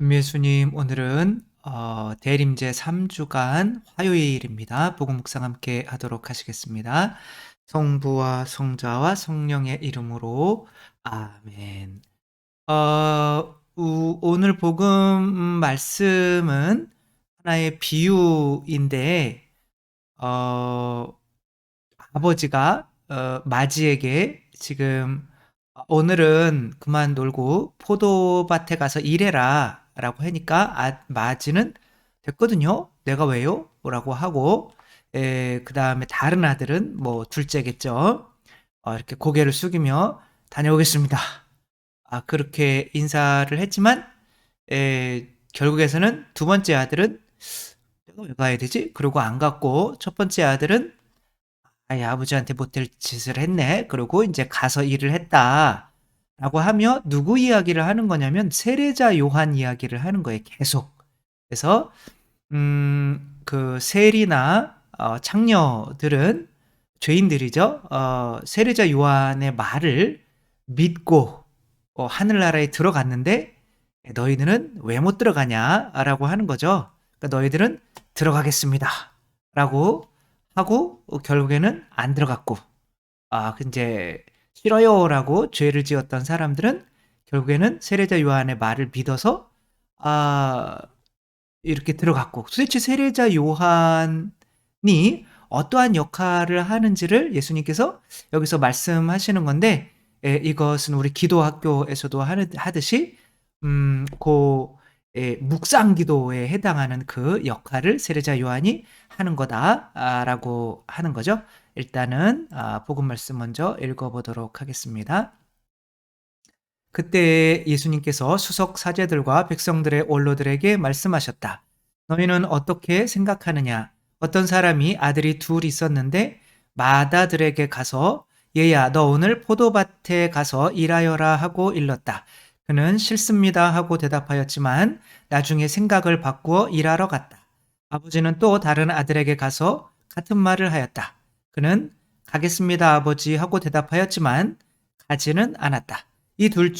김예수님, 오늘은 대림제 3주간 화요일입니다. 복음 묵상 함께 하도록 하시겠습니다. 성부와 성자와 성령의 이름으로 아멘. 오늘 복음 말씀은 하나의 비유인데, 어, 아버지가 마지에게 지금 오늘은 그만 놀고 포도밭에 가서 일해라 라고 하니까 마지는 됐거든요. 내가 왜요? 라고 하고, 그 다음에 다른 아들은 뭐 둘째겠죠. 이렇게 고개를 숙이며 다녀오겠습니다. 그렇게 인사를 했지만, 결국에서는 두 번째 아들은 내가 왜 가야 되지? 그러고 안 갔고, 첫 번째 아들은 아버지한테 못될 짓을 했네. 그러고 이제 가서 일을 했다. 라고 하며 누구 이야기를 하는 거냐면 세례자 요한 이야기를 하는 거예요. 계속. 그래서 그 세리나 창녀들은 죄인들이죠. 세례자 요한의 말을 믿고 하늘나라에 들어갔는데 너희들은 왜 못 들어가냐라고 하는 거죠. 그러니까 너희들은 들어가겠습니다. 라고 하고 결국에는 안 들어갔고 이제 싫어요라고 죄를 지었던 사람들은 결국에는 세례자 요한의 말을 믿어서 아 이렇게 들어갔고 도대체 세례자 요한이 어떠한 역할을 하는지를 예수님께서 여기서 말씀하시는 건데 이것은 우리 기도학교에서도 하듯이 묵상 기도에 해당하는 그 역할을 세례자 요한이 하는 거다라고 하는 거죠. 일단은 복음 말씀 먼저 읽어보도록 하겠습니다. 그때 예수님께서 수석 사제들과 백성들의 원로들에게 말씀하셨다. 너희는 어떻게 생각하느냐? 어떤 사람이 아들이 둘 있었는데 마다들에게 가서 얘야 너 오늘 포도밭에 가서 일하여라 하고 일렀다. 그는 싫습니다 하고 대답하였지만 나중에 생각을 바꾸어 일하러 갔다. 아버지는 또 다른 아들에게 가서 같은 말을 하였다. 그는 가겠습니다 아버지 하고 대답하였지만 가지는 않았다. 이 둘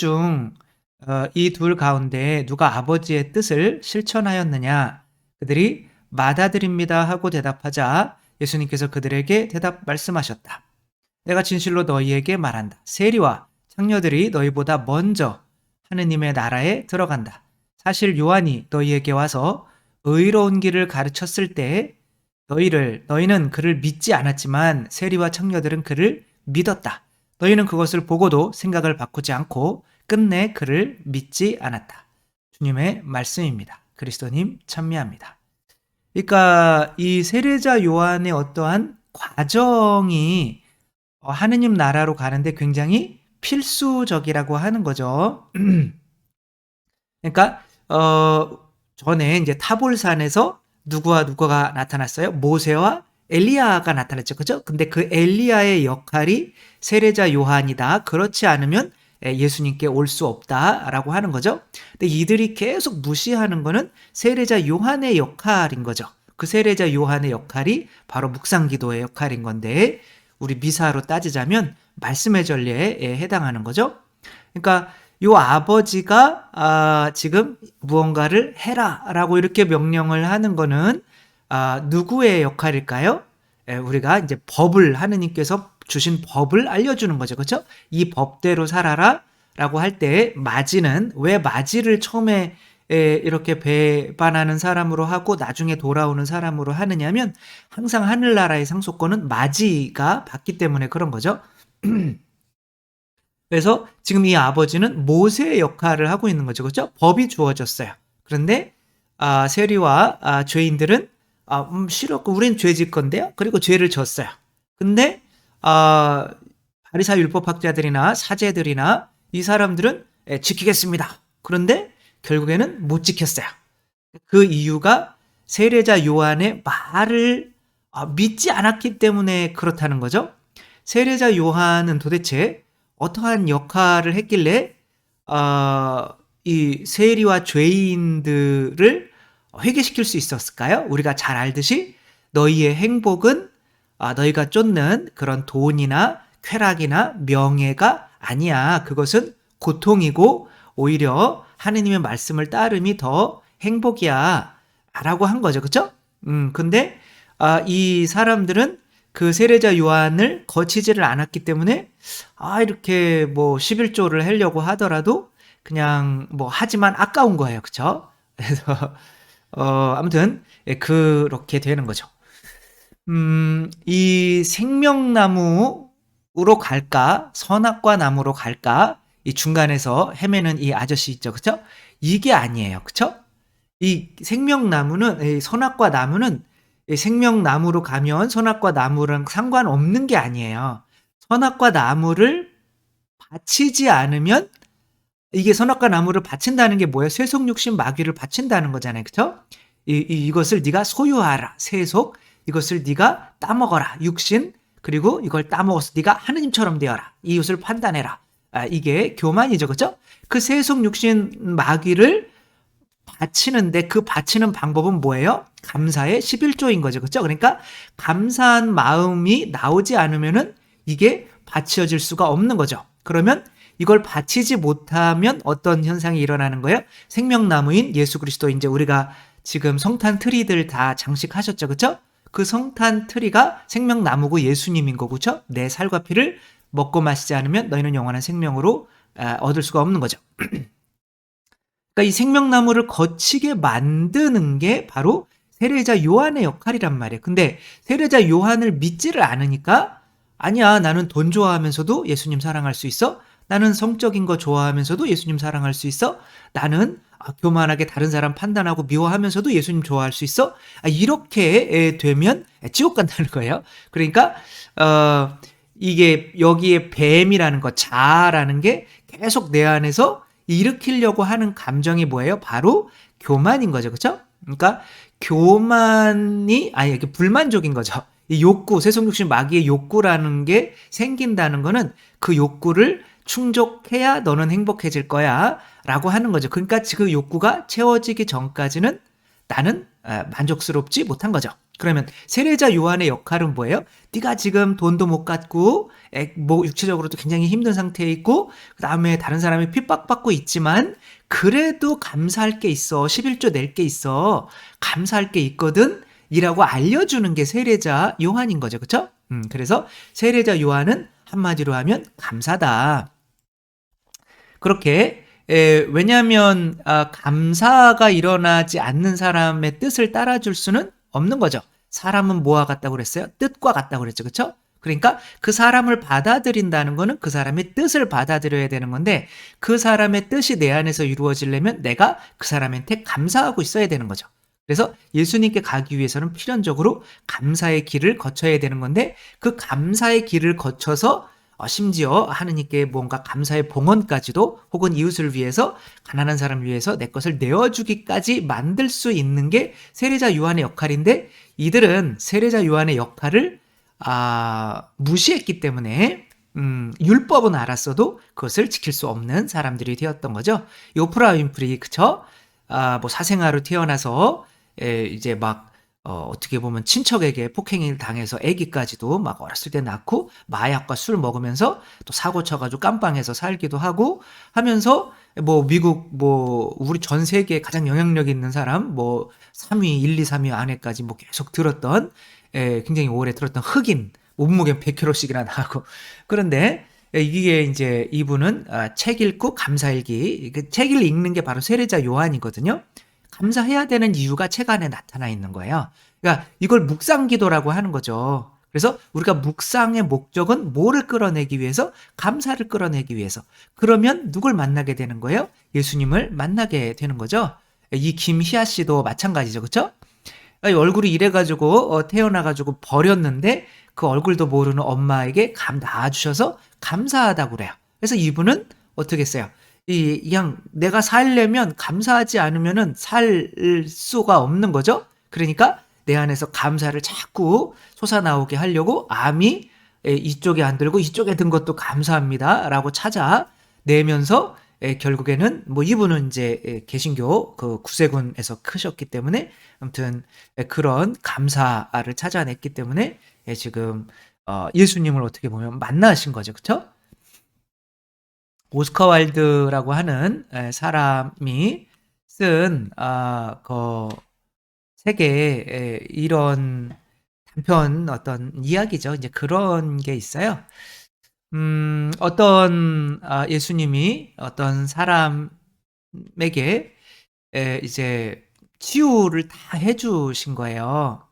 가운데 누가 아버지의 뜻을 실천하였느냐? 그들이 맏아들입니다 하고 대답하자 예수님께서 그들에게 말씀하셨다. 내가 진실로 너희에게 말한다. 세리와 창녀들이 너희보다 먼저 하느님의 나라에 들어간다. 사실 요한이 너희에게 와서 의로운 길을 가르쳤을 때 너희는 그를 믿지 않았지만 세리와 창녀들은 그를 믿었다. 너희는 그것을 보고도 생각을 바꾸지 않고 끝내 그를 믿지 않았다. 주님의 말씀입니다. 그리스도님 찬미합니다. 그러니까 이 세례자 요한의 어떠한 과정이 하느님 나라로 가는데 굉장히 필수적이라고 하는 거죠. 그러니까 전에 이제 타볼산에서 누구가 나타났어요? 모세와 엘리야가 나타났죠. 그죠? 근데 그 엘리야의 역할이 세례자 요한이다. 그렇지 않으면 예수님께 올 수 없다라고 하는 거죠. 근데 이들이 계속 무시하는 거는 세례자 요한의 역할인 거죠. 그 세례자 요한의 역할이 바로 묵상기도의 역할인 건데 우리 미사로 따지자면 말씀의 전례에 해당하는 거죠. 그러니까 요 아버지가 지금 무언가를 해라라고 이렇게 명령을 하는 거는 누구의 역할일까요? 우리가 이제 하느님께서 주신 법을 알려주는 거죠. 그렇죠? 이 법대로 살아라라고 할 때 마지는 왜 마지를 처음에 이렇게 배반하는 사람으로 하고 나중에 돌아오는 사람으로 하느냐면 항상 하늘나라의 상속권은 마지가 받기 때문에 그런 거죠. 그래서 지금 이 아버지는 모세의 역할을 하고 있는 거죠. 그렇죠? 법이 주어졌어요. 그런데 세리와 죄인들은 싫었고 우린 죄 질 건데요. 그리고 죄를 졌어요. 근데 바리사의 율법학자들이나 사제들이나 이 사람들은 지키겠습니다. 그런데 결국에는 못 지켰어요. 그 이유가 세례자 요한의 말을 믿지 않았기 때문에 그렇다는 거죠. 세례자 요한은 도대체 어떠한 역할을 했길래 이 세리와 죄인들을 회개시킬 수 있었을까요? 우리가 잘 알듯이 너희의 행복은 너희가 쫓는 그런 돈이나 쾌락이나 명예가 아니야. 그것은 고통이고 오히려 하느님의 말씀을 따름이 더 행복이야 라고 한 거죠. 그쵸? 근데 이 사람들은 그 세례자 요한을 거치지를 않았기 때문에 이렇게 뭐 11조를 하려고 하더라도 그냥 뭐 하지만 아까운 거예요. 그쵸? 그래서 아무튼 그렇게 되는 거죠. 이 생명나무로 갈까? 선악과 나무로 갈까? 이 중간에서 헤매는 이 아저씨 있죠. 그쵸? 이게 아니에요. 그쵸? 이 생명나무는, 이 선악과 나무는 이 생명나무로 가면 선악과 나무랑 상관없는 게 아니에요. 선악과 나무를 바치지 않으면 이게 선악과 나무를 바친다는 게 뭐예요? 세속 육신 마귀를 바친다는 거잖아요. 그쵸? 이것을 네가 소유하라. 세속. 이것을 네가 따먹어라. 육신. 그리고 이걸 따먹어서 네가 하느님처럼 되어라. 이웃을 판단해라. 이게 교만이죠. 그쵸? 그 세속 육신 마귀를 바치는데 그 바치는 방법은 뭐예요? 감사의 11조인 거죠. 그쵸? 그러니까 감사한 마음이 나오지 않으면은 이게 바치어질 수가 없는 거죠. 그러면 이걸 바치지 못하면 어떤 현상이 일어나는 거예요? 생명나무인 예수 그리스도, 이제 우리가 지금 성탄 트리들 다 장식하셨죠. 그쵸? 그 성탄 트리가 생명나무고 예수님인 거고, 그쵸? 내 살과 피를 먹고 마시지 않으면 너희는 영원한 생명으로 얻을 수가 없는 거죠. 그러니까 이 생명나무를 거치게 만드는 게 바로 세례자 요한의 역할이란 말이에요. 근데 세례자 요한을 믿지를 않으니까, 아니야, 나는 돈 좋아하면서도 예수님 사랑할 수 있어? 나는 성적인 거 좋아하면서도 예수님 사랑할 수 있어? 나는 교만하게 다른 사람 판단하고 미워하면서도 예수님 좋아할 수 있어? 이렇게 되면 지옥 간다는 거예요. 그러니까 이게 여기에 뱀이라는 거, 자아라는 게 계속 내 안에서 일으키려고 하는 감정이 뭐예요? 바로 교만인 거죠. 그쵸? 그러니까 교만이, 이게 불만족인 거죠. 이 욕구, 세속육신 마귀의 욕구라는 게 생긴다는 거는 그 욕구를 충족해야 너는 행복해질 거야 라고 하는 거죠. 그러니까 그 욕구가 채워지기 전까지는 나는 만족스럽지 못한 거죠. 그러면 세례자 요한의 역할은 뭐예요? 네가 지금 돈도 못 갖고 뭐 육체적으로도 굉장히 힘든 상태에 있고 그다음에 다른 사람이 핍박받고 있지만 그래도 감사할 게 있어. 11조 낼 게 있어. 감사할 게 있거든. 이라고 알려주는 게 세례자 요한인 거죠. 그쵸? 그래서 세례자 요한은 한마디로 하면 감사다. 그렇게 왜냐하면 감사가 일어나지 않는 사람의 뜻을 따라줄 수는 없는 거죠. 사람은 뭐와 같다고 그랬어요? 뜻과 같다고 그랬죠. 그렇죠? 그러니까 그 사람을 받아들인다는 거는 그 사람의 뜻을 받아들여야 되는 건데 그 사람의 뜻이 내 안에서 이루어지려면 내가 그 사람한테 감사하고 있어야 되는 거죠. 그래서 예수님께 가기 위해서는 필연적으로 감사의 길을 거쳐야 되는 건데 그 감사의 길을 거쳐서 심지어 하느님께 뭔가 감사의 봉헌까지도 혹은 이웃을 위해서 가난한 사람을 위해서 내 것을 내어주기까지 만들 수 있는 게 세례자 요한의 역할인데 이들은 세례자 요한의 역할을 무시했기 때문에 율법은 알았어도 그것을 지킬 수 없는 사람들이 되었던 거죠. 이 오프라 윈프리 그쵸? 뭐 사생아로 태어나서 이제 막 어떻게 보면 친척에게 폭행을 당해서 아기까지도 막 어렸을 때 낳고 마약과 술 먹으면서 또 사고 쳐가지고 깜빵에서 살기도 하고 하면서 뭐 미국 뭐 우리 전 세계에 가장 영향력 있는 사람 뭐 3위 1, 2, 3위 안에까지 뭐 계속 들었던 굉장히 오래 들었던 흑인 몸무게 100kg씩이나 나가고 그런데 이게 이제 이분은 책 읽고 감사일기 책을 읽는 게 바로 세례자 요한이거든요. 감사해야 되는 이유가 책 안에 나타나 있는 거예요. 그러니까 이걸 묵상기도라고 하는 거죠. 그래서 우리가 묵상의 목적은 뭐를 끌어내기 위해서? 감사를 끌어내기 위해서. 그러면 누굴 만나게 되는 거예요? 예수님을 만나게 되는 거죠. 이 김희아 씨도 마찬가지죠. 그렇죠? 얼굴이 이래가지고 태어나가지고 버렸는데 그 얼굴도 모르는 엄마에게 낳아주셔서 감사하다고 그래요. 그래서 이분은 어떻게 했어요? 그냥 내가 살려면 감사하지 않으면은 살 수가 없는 거죠. 그러니까 내 안에서 감사를 자꾸 솟아나오게 하려고 암이 이쪽에 안 들고 이쪽에 든 것도 감사합니다라고 찾아내면서 결국에는 뭐 이분은 이제 개신교 그 구세군에서 크셨기 때문에 아무튼 그런 감사를 찾아냈기 때문에 지금 예수님을 어떻게 보면 만나신 거죠, 그렇죠? 오스카 와일드라고 하는 사람이 쓴 그 책에 이런 단편 어떤 이야기죠. 이제 그런 게 있어요. 어떤 예수님이 어떤 사람에게 이제 치유를 다 해주신 거예요.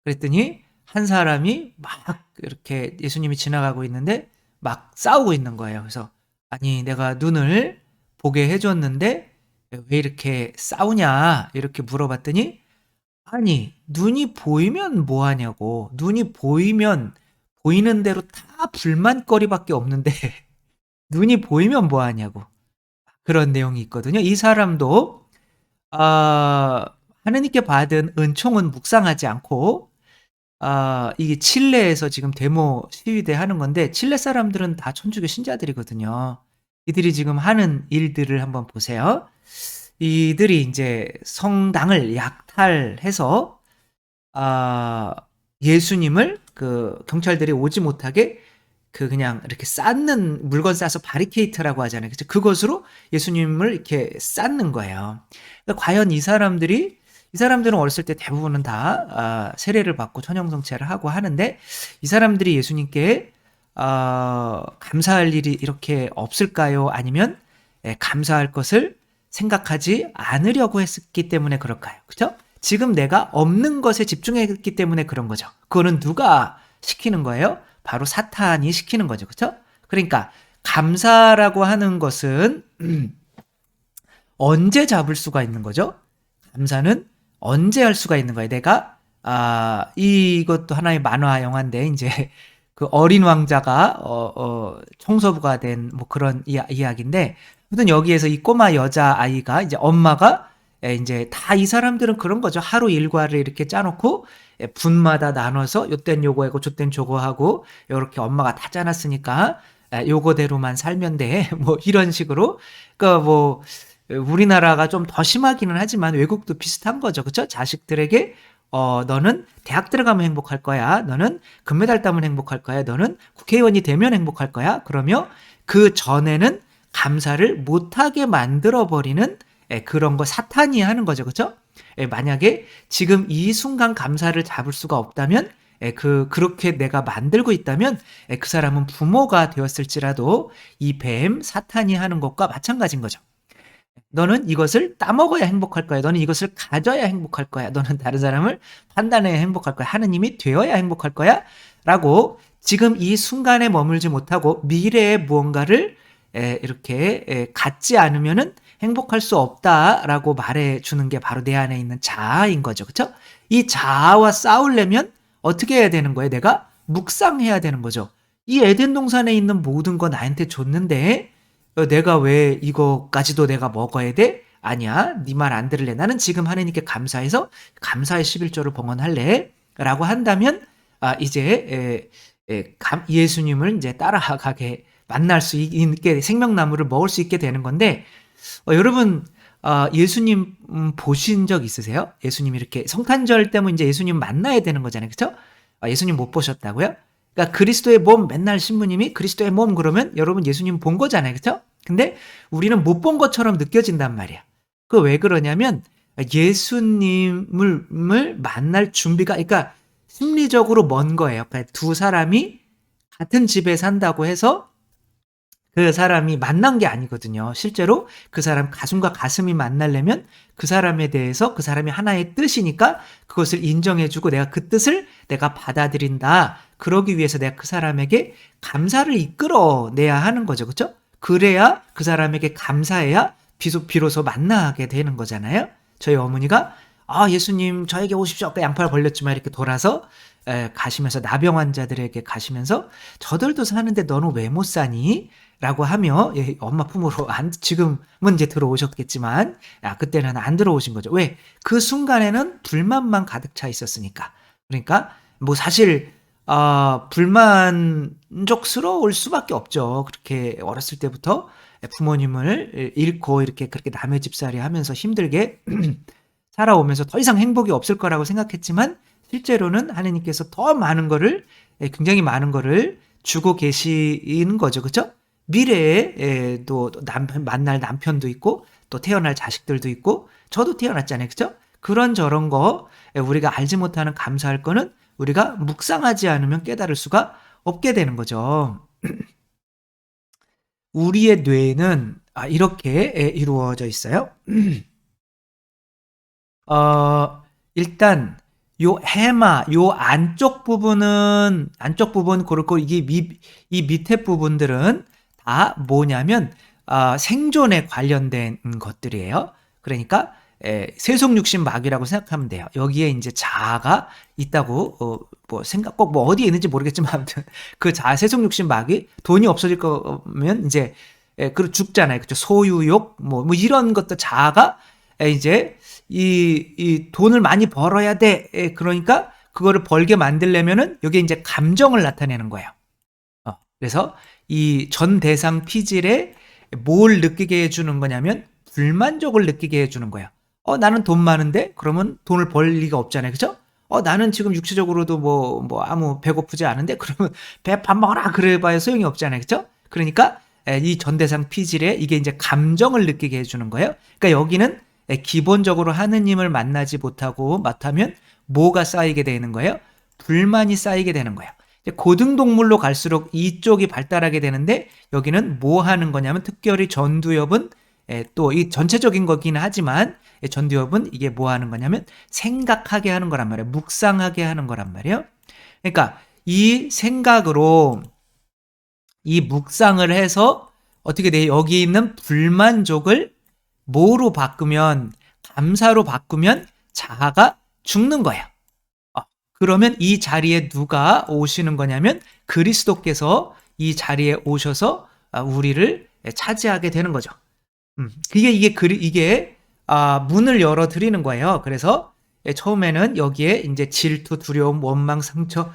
그랬더니 한 사람이 막 이렇게 예수님이 지나가고 있는데 막 싸우고 있는 거예요. 그래서 아니 내가 눈을 보게 해줬는데 왜 이렇게 싸우냐 이렇게 물어봤더니 아니 눈이 보이면 뭐 하냐고. 눈이 보이면 보이는 대로 다 불만거리밖에 없는데 눈이 보이면 뭐 하냐고. 그런 내용이 있거든요. 이 사람도 아 하느님께 받은 은총은 묵상하지 않고 이게 칠레에서 지금 데모 시위대 하는 건데 칠레 사람들은 다 천주교 신자들이거든요. 이들이 지금 하는 일들을 한번 보세요. 이들이 이제 성당을 약탈해서 아 예수님을 그 경찰들이 오지 못하게 그냥 이렇게 쌓는 물건 싸서 바리케이트라고 하잖아요. 그죠? 그것으로 예수님을 이렇게 쌓는 거예요. 그러니까 과연 이 사람들은 어렸을 때 대부분은 다 세례를 받고 천형성체를 하고 하는데 이 사람들이 예수님께 감사할 일이 이렇게 없을까요? 아니면 감사할 것을 생각하지 않으려고 했기 때문에 그럴까요? 그죠? 지금 내가 없는 것에 집중했기 때문에 그런 거죠. 그거는 누가 시키는 거예요? 바로 사탄이 시키는 거죠. 그렇죠? 그러니까 감사라고 하는 것은 언제 잡을 수가 있는 거죠? 감사는 언제 할 수가 있는 거예요? 내가 이것도 하나의 만화 영화인데 이제 그 어린 왕자가 청소부가 된 뭐 그런 이야기인데 아무튼 여기에서 이 꼬마 여자 아이가 이제 엄마가 이제 다 이 사람들은 그런 거죠. 하루 일과를 이렇게 짜놓고 분마다 나눠서 요땐 요거 하고 저땐 저거 하고 요렇게 엄마가 다 짜놨으니까 요거대로만 살면 돼. 뭐 이런 식으로. 그러니까 뭐 우리나라가 좀 더 심하기는 하지만 외국도 비슷한 거죠. 그쵸? 자식들에게 너는 대학 들어가면 행복할 거야. 너는 금메달 따면 행복할 거야. 너는 국회의원이 되면 행복할 거야. 그러며 그 전에는 감사를 못하게 만들어버리는 그런 거 사탄이 하는 거죠. 그쵸? 만약에 지금 이 순간 감사를 잡을 수가 없다면 그렇게 내가 만들고 있다면 그 사람은 부모가 되었을지라도 이 뱀 사탄이 하는 것과 마찬가지인 거죠. 너는 이것을 따먹어야 행복할 거야. 너는 이것을 가져야 행복할 거야. 너는 다른 사람을 판단해야 행복할 거야. 하느님이 되어야 행복할 거야. 라고 지금 이 순간에 머물지 못하고 미래의 무언가를 이렇게 갖지 않으면은 행복할 수 없다라고 말해주는 게 바로 내 안에 있는 자아인 거죠. 그쵸? 이 자아와 싸우려면 어떻게 해야 되는 거예요? 내가 묵상해야 되는 거죠. 이 에덴 동산에 있는 모든 거 나한테 줬는데 내가 왜 이거까지도 내가 먹어야 돼? 아니야. 네 말 안 들을래. 나는 지금 하느님께 감사해서 감사의 11조를 봉헌할래. 라고 한다면 이제 예수님을 이제 따라가게 만날 수 있게 생명나무를 먹을 수 있게 되는 건데 여러분 예수님 보신 적 있으세요? 예수님 이렇게 성탄절 때면 이제 예수님 만나야 되는 거잖아요. 그렇죠? 예수님 못 보셨다고요? 그러니까 그리스도의 몸 맨날 신부님이 그리스도의 몸 그러면 여러분 예수님 본 거잖아요. 그렇죠? 근데 우리는 못 본 것처럼 느껴진단 말이야. 그 왜 그러냐면 예수님을 만날 준비가 그러니까 심리적으로 먼 거예요. 그러니까 두 사람이 같은 집에 산다고 해서 그 사람이 만난 게 아니거든요. 실제로 그 사람 가슴과 가슴이 만나려면 그 사람에 대해서 그 사람이 하나의 뜻이니까 그것을 인정해주고 내가 그 뜻을 내가 받아들인다. 그러기 위해서 내가 그 사람에게 감사를 이끌어내야 하는 거죠. 그렇죠? 그래야 그 사람에게 감사해야 비로소 만나게 되는 거잖아요. 저희 어머니가 예수님 저에게 오십시오. 아까 양팔 벌렸지만 이렇게 돌아서 가시면서 나병 환자들에게 가시면서 저들도 사는데 너는 왜 못 사니? 라고 하며 엄마 품으로 지금은 이제 들어오셨겠지만 그때는 안 들어오신 거죠. 왜? 그 순간에는 불만만 가득 차 있었으니까. 그러니까 뭐 사실 불만족스러울 수밖에 없죠. 그렇게 어렸을 때부터 부모님을 잃고 이렇게 그렇게 남의 집살이 하면서 힘들게 살아오면서 더 이상 행복이 없을 거라고 생각했지만 실제로는 하느님께서 더 많은 거를 굉장히 많은 거를 주고 계시는 거죠. 그렇죠? 미래에 또 남편 만날 남편도 있고 또 태어날 자식들도 있고 저도 태어났잖아요. 그죠? 그런 저런 거 우리가 알지 못하는 감사할 거는 우리가 묵상하지 않으면 깨달을 수가 없게 되는 거죠. 우리의 뇌는 이렇게 이루어져 있어요. 일단 요 해마 요 안쪽 부분 그렇고 이 밑에 부분들은 다 뭐냐면 생존에 관련된 것들이에요. 그러니까 세속육신막이라고 생각하면 돼요. 여기에 이제 자아가 있다고 뭐 생각 꼭 뭐 어디에 있는지 모르겠지만 아무튼 그 자아 세속육신막이 돈이 없어질 거면 이제 그 죽잖아요. 그죠? 소유욕 뭐 이런 것도 자아가 이제 이 돈을 많이 벌어야 돼. 그러니까 그거를 벌게 만들려면은 여기에 이제 감정을 나타내는 거예요. 그래서 이 전 대상 피질에 뭘 느끼게 해주는 거냐면 불만족을 느끼게 해주는 거예요. 나는 돈 많은데 그러면 돈을 벌 리가 없잖아요. 그죠? 나는 지금 육체적으로도 뭐 아무 배고프지 않은데 그러면 배 밥 먹어라 그래 봐야 소용이 없잖아요. 그죠? 그러니까 이 전대상 피질에 이게 이제 감정을 느끼게 해주는 거예요. 그러니까 여기는 기본적으로 하느님을 만나지 못하고 맡하면 뭐가 쌓이게 되는 거예요? 불만이 쌓이게 되는 거예요. 고등동물로 갈수록 이쪽이 발달하게 되는데 여기는 뭐 하는 거냐면 특별히 전두엽은 또 이 전체적인 거긴 하지만 전두엽은 이게 뭐 하는 거냐면 생각하게 하는 거란 말이에요. 묵상하게 하는 거란 말이에요. 그러니까 이 생각으로 이 묵상을 해서 어떻게 돼? 여기 있는 불만족을 뭐로 바꾸면 감사로 바꾸면 자아가 죽는 거예요. 그러면 이 자리에 누가 오시는 거냐면 그리스도께서 이 자리에 오셔서 우리를 차지하게 되는 거죠. 이게 문을 열어 드리는 거예요. 그래서 처음에는 여기에 이제 질투, 두려움, 원망, 상처,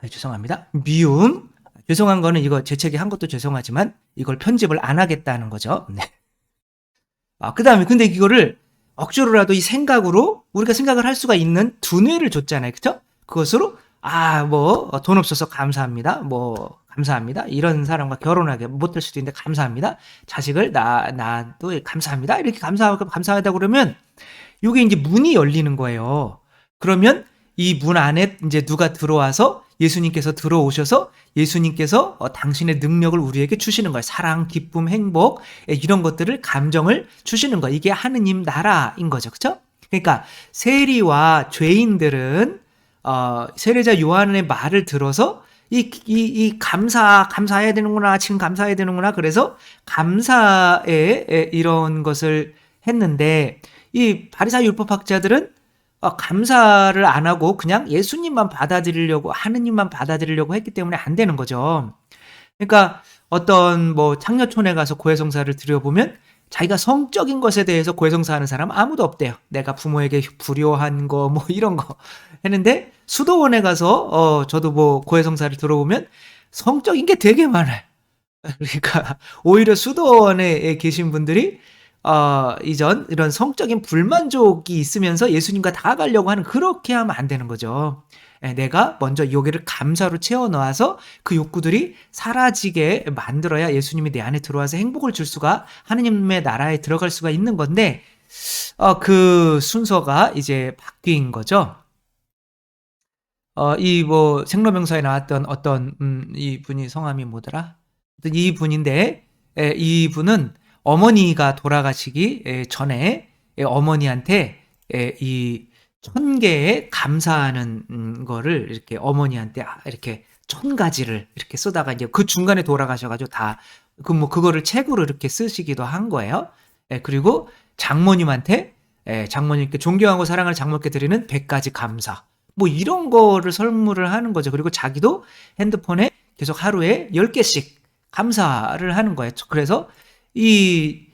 죄송합니다. 미움. 죄송한 거는 이거 재채기 한 것도 죄송하지만 이걸 편집을 안 하겠다는 거죠. 네. 그 다음에 근데 이거를 억지로라도 이 생각으로 우리가 생각을 할 수가 있는 두뇌를 줬잖아요. 그쵸? 그것으로 돈 없어서 감사합니다. 감사합니다. 이런 사람과 결혼하게 못할 수도 있는데 감사합니다. 자식을 나도 감사합니다. 이렇게 감사하다 그러면 이게 이제 문이 열리는 거예요. 그러면 이 문 안에 이제 누가 들어와서 예수님께서 들어오셔서 예수님께서 당신의 능력을 우리에게 주시는 거예요. 사랑, 기쁨, 행복 이런 것들을 감정을 주시는 거예요. 이게 하느님 나라인 거죠. 그렇죠? 그러니까 세리와 죄인들은 세례자 요한의 말을 들어서 감사해야 되는구나. 지금 감사해야 되는구나. 그래서 감사에 이런 것을 했는데 이 바리사이 율법학자들은 감사를 안 하고 그냥 예수님만 받아들이려고 하느님만 받아들이려고 했기 때문에 안 되는 거죠. 그러니까 어떤 창녀촌에 가서 고해성사를 드려보면 자기가 성적인 것에 대해서 고해성사하는 사람 아무도 없대요. 내가 부모에게 불효한 거 이런 거 했는데 수도원에 가서 저도 고해성사를 들어보면 성적인 게 되게 많아요. 그러니까 오히려 수도원에 계신 분들이 이런 성적인 불만족이 있으면서 예수님과 다가가려고 하는 그렇게 하면 안 되는 거죠. 내가 먼저 여기를 감사로 채워 넣어서 그 욕구들이 사라지게 만들어야 예수님이 내 안에 들어와서 행복을 줄 수가 하느님의 나라에 들어갈 수가 있는 건데 그 순서가 이제 바뀐 거죠. 이 생로병사에 나왔던 어떤 이 분이 성함이 뭐더라? 이 분인데 이 분은 어머니가 돌아가시기 전에 어머니한테 이 1000개의 감사하는 거를 이렇게 어머니한테 이렇게 1000가지를 이렇게 쓰다가 이제 그 중간에 돌아가셔가지고 그거를 책으로 이렇게 쓰시기도 한 거예요. 그리고 장모님한테 장모님께 존경하고 사랑하는 장모님께 드리는 100가지 감사. 이런 거를 선물을 하는 거죠. 그리고 자기도 핸드폰에 계속 하루에 10개씩 감사를 하는 거예요. 그래서 이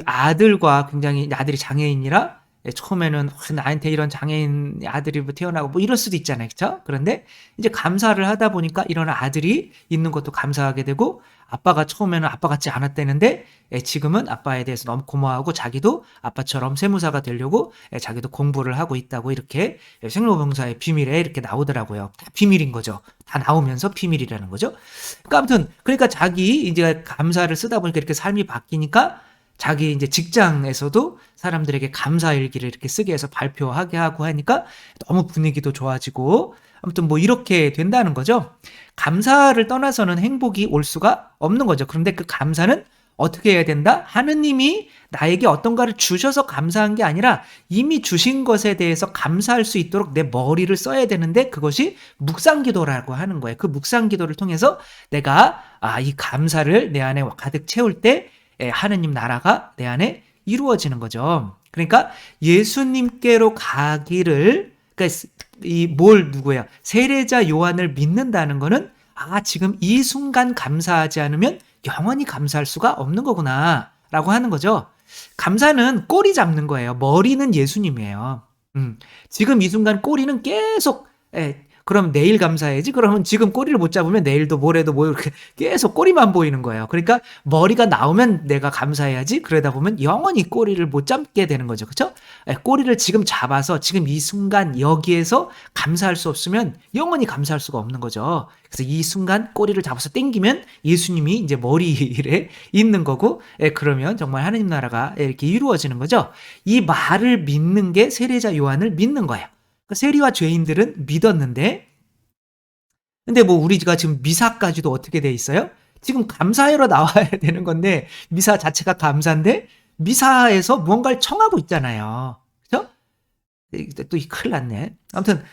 아들과 굉장히 아들이 장애인이라 처음에는 나한테 이런 장애인 아들이 뭐 태어나고 뭐 이럴 수도 있잖아요. 그쵸? 그런데 이제 감사를 하다 보니까 이런 아들이 있는 것도 감사하게 되고, 아빠가 처음에는 아빠 같지 않았다는데 지금은 아빠에 대해서 너무 고마워하고 자기도 아빠처럼 세무사가 되려고 자기도 공부를 하고 있다고, 이렇게 생로병사의 비밀에 이렇게 나오더라고요. 다 비밀인 거죠. 다 나오면서 비밀이라는 거죠. 그러니까 아무튼 그러니까 자기 이제 감사를 쓰다 보니까 이렇게 삶이 바뀌니까 자기 이제 직장에서도 사람들에게 감사 일기를 이렇게 쓰게 해서 발표하게 하고 하니까 너무 분위기도 좋아지고, 아무튼 뭐 이렇게 된다는 거죠. 감사를 떠나서는 행복이 올 수가 없는 거죠. 그런데 그 감사는 어떻게 해야 된다? 하느님이 나에게 어떤가를 주셔서 감사한 게 아니라 이미 주신 것에 대해서 감사할 수 있도록 내 머리를 써야 되는데, 그것이 묵상기도라고 하는 거예요. 그 묵상기도를 통해서 내가 이 감사를 내 안에 가득 채울 때 하느님 나라가 내 안에 이루어지는 거죠. 그러니까 예수님께로 가기를, 그러니까 누구야? 세례자 요한을 믿는다는 거는 지금 이 순간 감사하지 않으면 영원히 감사할 수가 없는 거구나 라고 하는 거죠. 감사는 꼬리 잡는 거예요. 머리는 예수님이에요. 지금 이 순간 꼬리는 계속, 그럼 내일 감사해야지. 그러면 지금 꼬리를 못 잡으면 내일도 모레도 뭐 이렇게 계속 꼬리만 보이는 거예요. 그러니까 머리가 나오면 내가 감사해야지. 그러다 보면 영원히 꼬리를 못 잡게 되는 거죠. 그렇죠? 꼬리를 지금 잡아서 지금 이 순간 여기에서 감사할 수 없으면 영원히 감사할 수가 없는 거죠. 그래서 이 순간 꼬리를 잡아서 당기면 예수님이 이제 머리에 있는 거고, 그러면 정말 하느님 나라가 이렇게 이루어지는 거죠. 이 말을 믿는 게 세례자 요한을 믿는 거예요. 세리와 죄인들은 믿었는데, 근데 뭐 우리가 지금 미사까지도 어떻게 돼 있어요? 지금 감사하러 나와야 되는 건데, 미사 자체가 감사인데 미사에서 무언가를 청하고 있잖아요. 그죠? 또 큰일 났네. 아무튼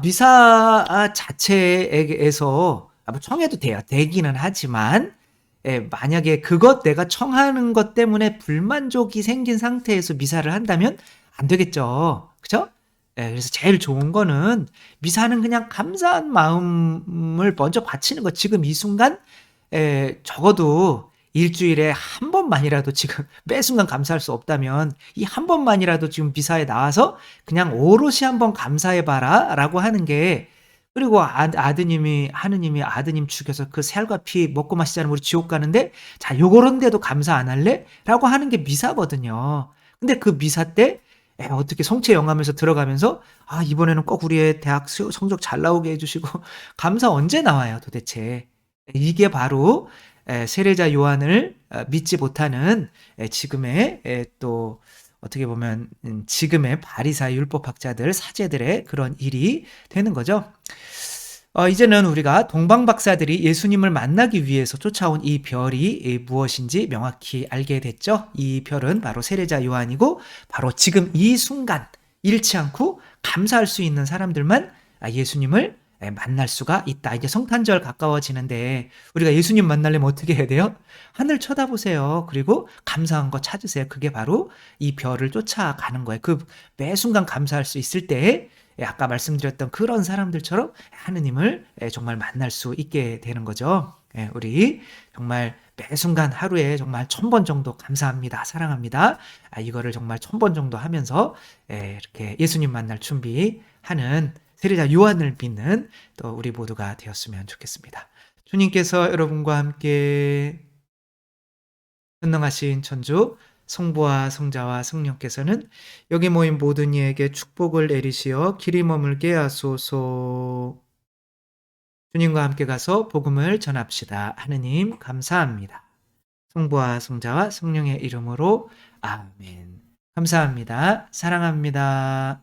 미사 자체에서 뭐 청해도 돼요. 되기는 하지만, 만약에 그것 내가 청하는 것 때문에 불만족이 생긴 상태에서 미사를 한다면 안 되겠죠. 그죠? 그래서 제일 좋은 거는 미사는 그냥 감사한 마음을 먼저 바치는 거. 지금 이 순간 적어도 일주일에 한 번만이라도, 지금 매 순간 감사할 수 없다면 이 한 번만이라도 지금 미사에 나와서 그냥 오롯이 한번 감사해봐라 라고 하는 게, 그리고 하느님이 아드님 죽여서 그 살과 피 먹고 마시자는 우리 지옥 가는데, 자, 요거런데도 감사 안 할래? 라고 하는 게 미사거든요. 근데 그 미사 때 어떻게 성체 영하면서 들어가면서 이번에는 꼭 우리의 대학 성적 잘 나오게 해주시고 감사 언제 나와요 도대체? 이게 바로 세례자 요한을 믿지 못하는 지금의 또 어떻게 보면 지금의 바리사의 율법학자들, 사제들의 그런 일이 되는 거죠. 이제는 우리가 동방박사들이 예수님을 만나기 위해서 쫓아온 이 별이 무엇인지 명확히 알게 됐죠. 이 별은 바로 세례자 요한이고, 바로 지금 이 순간 잃지 않고 감사할 수 있는 사람들만 예수님을 만날 수가 있다. 이제 성탄절 가까워지는데 우리가 예수님 만나려면 어떻게 해야 돼요? 하늘 쳐다보세요. 그리고 감사한 거 찾으세요. 그게 바로 이 별을 쫓아가는 거예요. 그 매 순간 감사할 수 있을 때 아까 말씀드렸던 그런 사람들처럼 하느님을 정말 만날 수 있게 되는 거죠. 우리 정말 매 순간 하루에 정말 1000번 정도 감사합니다, 사랑합니다, 이거를 정말 1000번 정도 하면서 이렇게 예수님 만날 준비하는 세례자 요한을 믿는 또 우리 모두가 되었으면 좋겠습니다. 주님께서 여러분과 함께 전능하신 천주 성부와 성자와 성령께서는 여기 모인 모든 이에게 축복을 내리시어 길이 머물게 하소서. 주님과 함께 가서 복음을 전합시다. 하느님 감사합니다. 성부와 성자와 성령의 이름으로 아멘. 감사합니다. 사랑합니다.